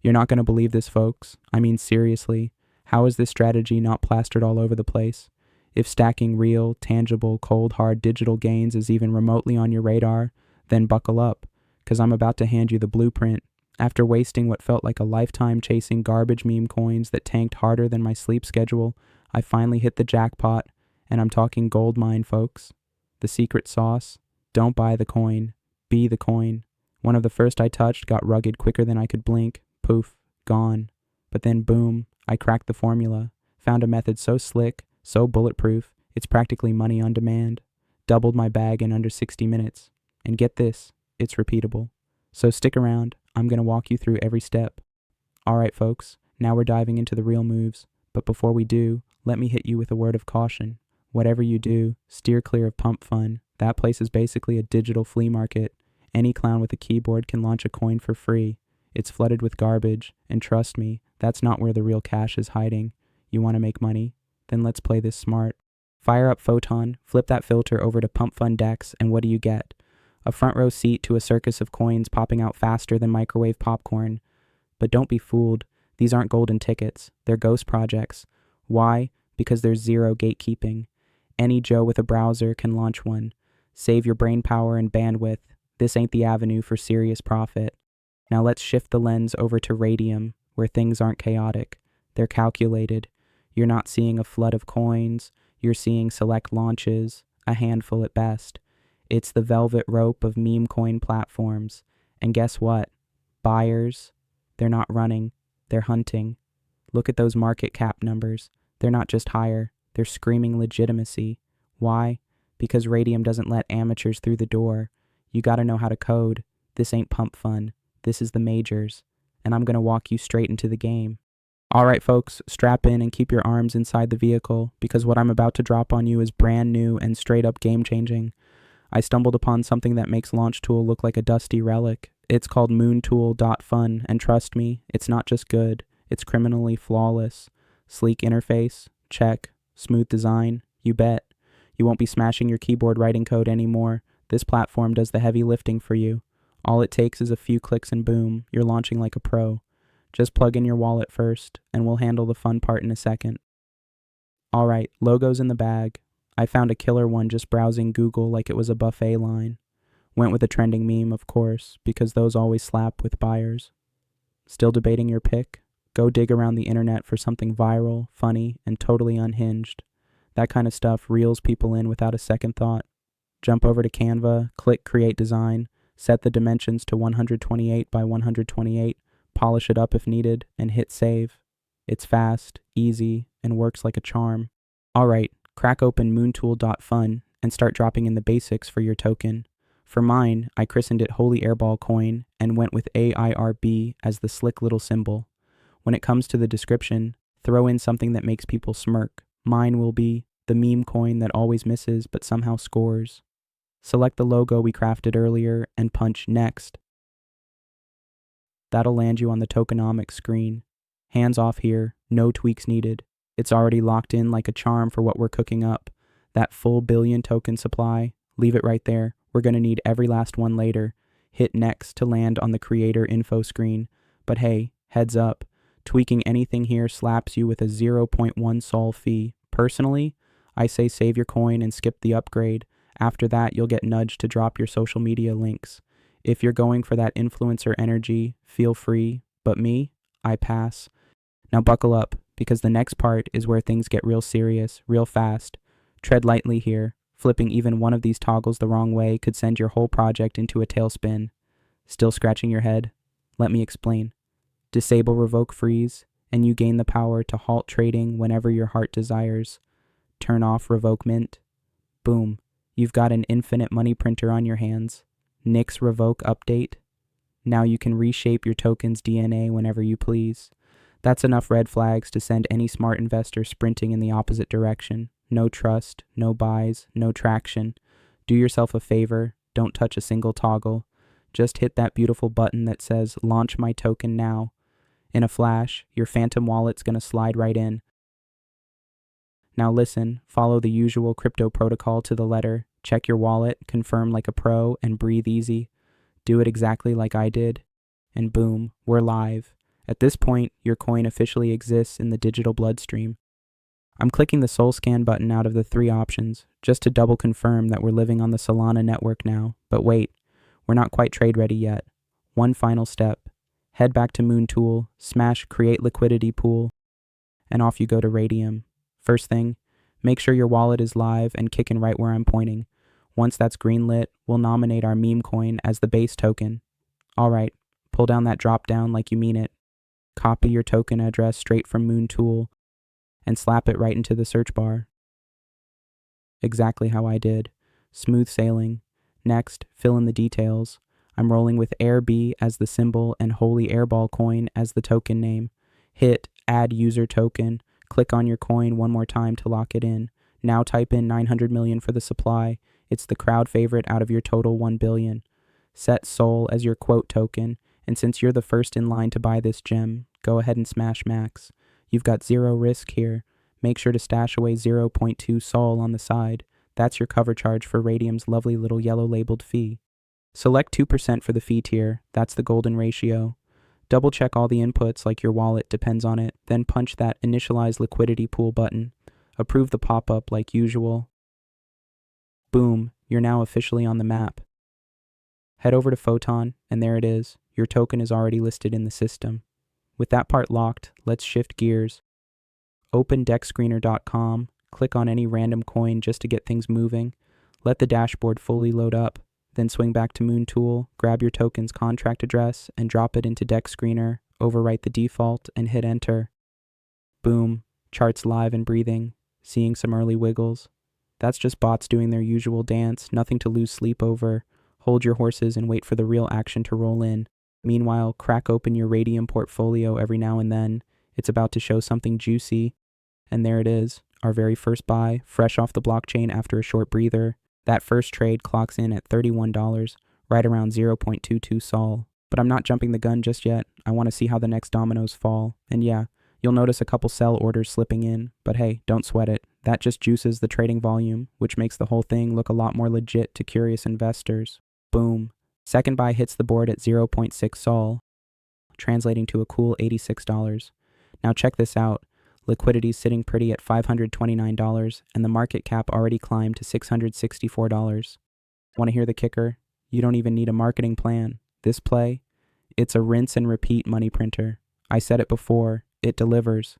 You're not going to believe this, folks. I mean, seriously. How is this strategy not plastered all over the place? If stacking real, tangible, cold, hard digital gains is even remotely on your radar, then buckle up, because I'm about to hand you the blueprint. After wasting what felt like a lifetime chasing garbage meme coins that tanked harder than my sleep schedule, I finally hit the jackpot, and I'm talking gold mine, folks. The secret sauce: don't buy the coin, be the coin. One of the first I touched got rugged quicker than I could blink. Poof, gone. But then boom, I cracked the formula. Found a method so slick, so bulletproof, it's practically money on demand. Doubled my bag in under 60 minutes. And get this, it's repeatable. So stick around, I'm going to walk you through every step. Alright folks, now we're diving into the real moves. But before we do, let me hit you with a word of caution. Whatever you do, steer clear of Pump Fun. That place is basically a digital flea market. Any clown with a keyboard can launch a coin for free. It's flooded with garbage, and trust me, that's not where the real cash is hiding. You want to make money? Then let's play this smart. Fire up Photon, flip that filter over to Pump Fun Dex, and what do you get? A front row seat to a circus of coins popping out faster than microwave popcorn. But don't be fooled, these aren't golden tickets, they're ghost projects. Why? Because there's zero gatekeeping. Any Joe with a browser can launch one. Save your brain power and bandwidth. This ain't the avenue for serious profit. Now let's shift the lens over to Radium, where things aren't chaotic. They're calculated. You're not seeing a flood of coins. You're seeing select launches, a handful at best. It's the velvet rope of meme coin platforms. And guess what? Buyers, they're not running. They're hunting. Look at those market cap numbers. They're not just higher. They're screaming legitimacy. Why? Because Radium doesn't let amateurs through the door. You gotta know how to code. This ain't Pump Fun. This is the majors, and I'm going to walk you straight into the game. Alright folks, strap in and keep your arms inside the vehicle, because what I'm about to drop on you is brand new and straight up game changing. I stumbled upon something that makes LaunchTool look like a dusty relic. It's called moontool.fun, and trust me, it's not just good, it's criminally flawless. Sleek interface? Check. Smooth design? You bet. You won't be smashing your keyboard writing code anymore. This platform does the heavy lifting for you. All it takes is a few clicks and boom, you're launching like a pro. Just plug in your wallet first, and we'll handle the fun part in a second. Alright, logos in the bag. I found a killer one just browsing Google like it was a buffet line. Went with a trending meme, of course, because those always slap with buyers. Still debating your pick? Go dig around the internet for something viral, funny, and totally unhinged. That kind of stuff reels people in without a second thought. Jump over to Canva, click Create Design, set the dimensions to 128 by 128, polish it up if needed, and hit save. It's fast, easy, and works like a charm. Alright, crack open moontool.fun and start dropping in the basics for your token. For mine, I christened it Holy Airball Coin and went with AIRB as the slick little symbol. When it comes to the description, throw in something that makes people smirk. Mine will be the meme coin that always misses but somehow scores. Select the logo we crafted earlier and punch Next. That'll land you on the tokenomics screen. Hands off here, no tweaks needed. It's already locked in like a charm for what we're cooking up. That full billion token supply, leave it right there. We're going to need every last one later. Hit Next to land on the creator info screen. But hey, heads up, tweaking anything here slaps you with a 0.1 sol fee. Personally, I say save your coin and skip the upgrade. After that, you'll get nudged to drop your social media links. If you're going for that influencer energy, feel free, but me, I pass. Now buckle up, because the next part is where things get real serious, real fast. Tread lightly here. Flipping even one of these toggles the wrong way could send your whole project into a tailspin. Still scratching your head? Let me explain. Disable Revoke Freeze, and you gain the power to halt trading whenever your heart desires. Turn off Revoke Mint. Boom. You've got an infinite money printer on your hands. Nix Revoke Update. Now you can reshape your token's DNA whenever you please. That's enough red flags to send any smart investor sprinting in the opposite direction. No trust, no buys, no traction. Do yourself a favor, don't touch a single toggle. Just hit that beautiful button that says Launch My Token Now. In a flash, your phantom wallet's gonna slide right in. Now listen, follow the usual crypto protocol to the letter. Check your wallet, confirm like a pro, and breathe easy. Do it exactly like I did. And boom, we're live. At this point, your coin officially exists in the digital bloodstream. I'm clicking the Soul Scan button out of the 3 options, just to double confirm that we're living on the Solana network now. But wait, we're not quite trade ready yet. One final step. Head back to Moon Tool, smash Create Liquidity Pool, and off you go to Radium. First thing, make sure your wallet is live and kicking right where I'm pointing. Once that's greenlit, we'll nominate our meme coin as the base token. Alright, pull down that drop down like you mean it. Copy your token address straight from Moon Tool and slap it right into the search bar. Exactly how I did. Smooth sailing. Next, fill in the details. I'm rolling with AIRB as the symbol and Holy Airball coin as the token name. Hit Add User Token. Click on your coin one more time to lock it in. Now type in 900 million for the supply. It's the crowd favorite out of your total 1 billion. Set Sol as your quote token, and since you're the first in line to buy this gem, go ahead and smash max. You've got 0 risk here. Make sure to stash away 0.2 Sol on the side. That's your cover charge for Radium's lovely little yellow labeled fee. Select 2% for the fee tier. That's the golden ratio. Double check all the inputs like your wallet depends on it, then punch that Initialize Liquidity Pool button. Approve the pop-up like usual. Boom, you're now officially on the map. Head over to Photon, and there it is. Your token is already listed in the system. With that part locked, let's shift gears. Open DexScreener.com, click on any random coin just to get things moving. Let the dashboard fully load up. Then swing back to Moon Tool, grab your token's contract address, and drop it into DexScreener, overwrite the default, and hit enter. Boom, chart's live and breathing, seeing some early wiggles. That's just bots doing their usual dance, nothing to lose sleep over. Hold your horses and wait for the real action to roll in. Meanwhile, crack open your Radium portfolio every now and then. It's about to show something juicy. And there it is, our very first buy, fresh off the blockchain after a short breather. That first trade clocks in at $31, right around 0.22 Sol. But I'm not jumping the gun just yet. I want to see how the next dominoes fall. And yeah, you'll notice a couple sell orders slipping in. But hey, don't sweat it. That just juices the trading volume, which makes the whole thing look a lot more legit to curious investors. Boom. Second buy hits the board at 0.6 Sol, translating to a cool $86. Now check this out. Liquidity's sitting pretty at $529, and the market cap already climbed to $664. Want to hear the kicker? You don't even need a marketing plan. This play, it's a rinse and repeat money printer. I said it before, it delivers.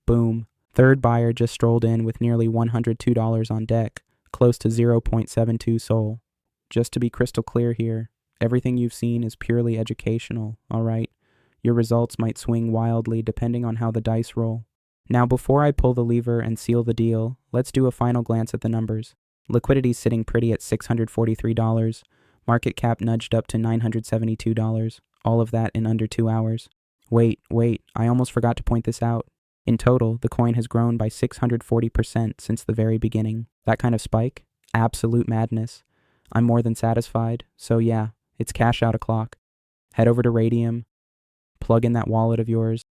Boom. Third buyer just strolled in with nearly $102 on deck, close to 0.72 Sol. Just to be crystal clear here, everything you've seen is purely educational, alright? Your results might swing wildly depending on how the dice roll. Now before I pull the lever and seal the deal, let's do a final glance at the numbers. Liquidity's sitting pretty at $643, market cap nudged up to $972, all of that in under 2 hours. Wait, I almost forgot to point this out. In total, the coin has grown by 640% since the very beginning. That kind of spike? Absolute madness. I'm more than satisfied, so yeah, it's cash out o'clock. Head over to Radium, plug in that wallet of yours,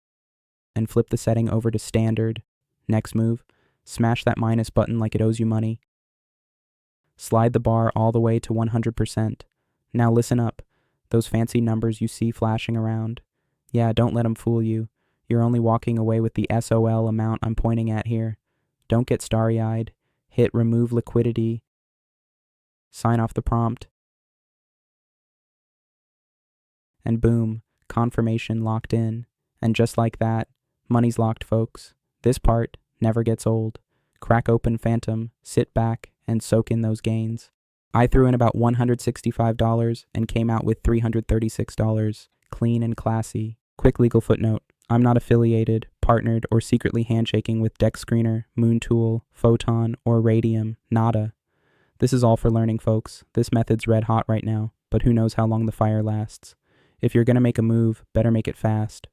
and flip the setting over to standard. Next move, smash that minus button like it owes you money. Slide the bar all the way to 100%. Now listen up, those fancy numbers you see flashing around. Yeah, don't let them fool you. You're only walking away with the SOL amount I'm pointing at here. Don't get starry-eyed. Hit remove liquidity. Sign off the prompt. And boom. Confirmation locked in. And just like that, money's locked, folks. This part never gets old. Crack open Phantom, sit back, and soak in those gains. I threw in about $165 and came out with $336. Clean and classy. Quick legal footnote. I'm not affiliated, partnered, or secretly handshaking with DexScreener, Moon Tool, Photon, or Radium. Nada. This is all for learning, folks. This method's red hot right now, but who knows how long the fire lasts. If you're gonna make a move, better make it fast.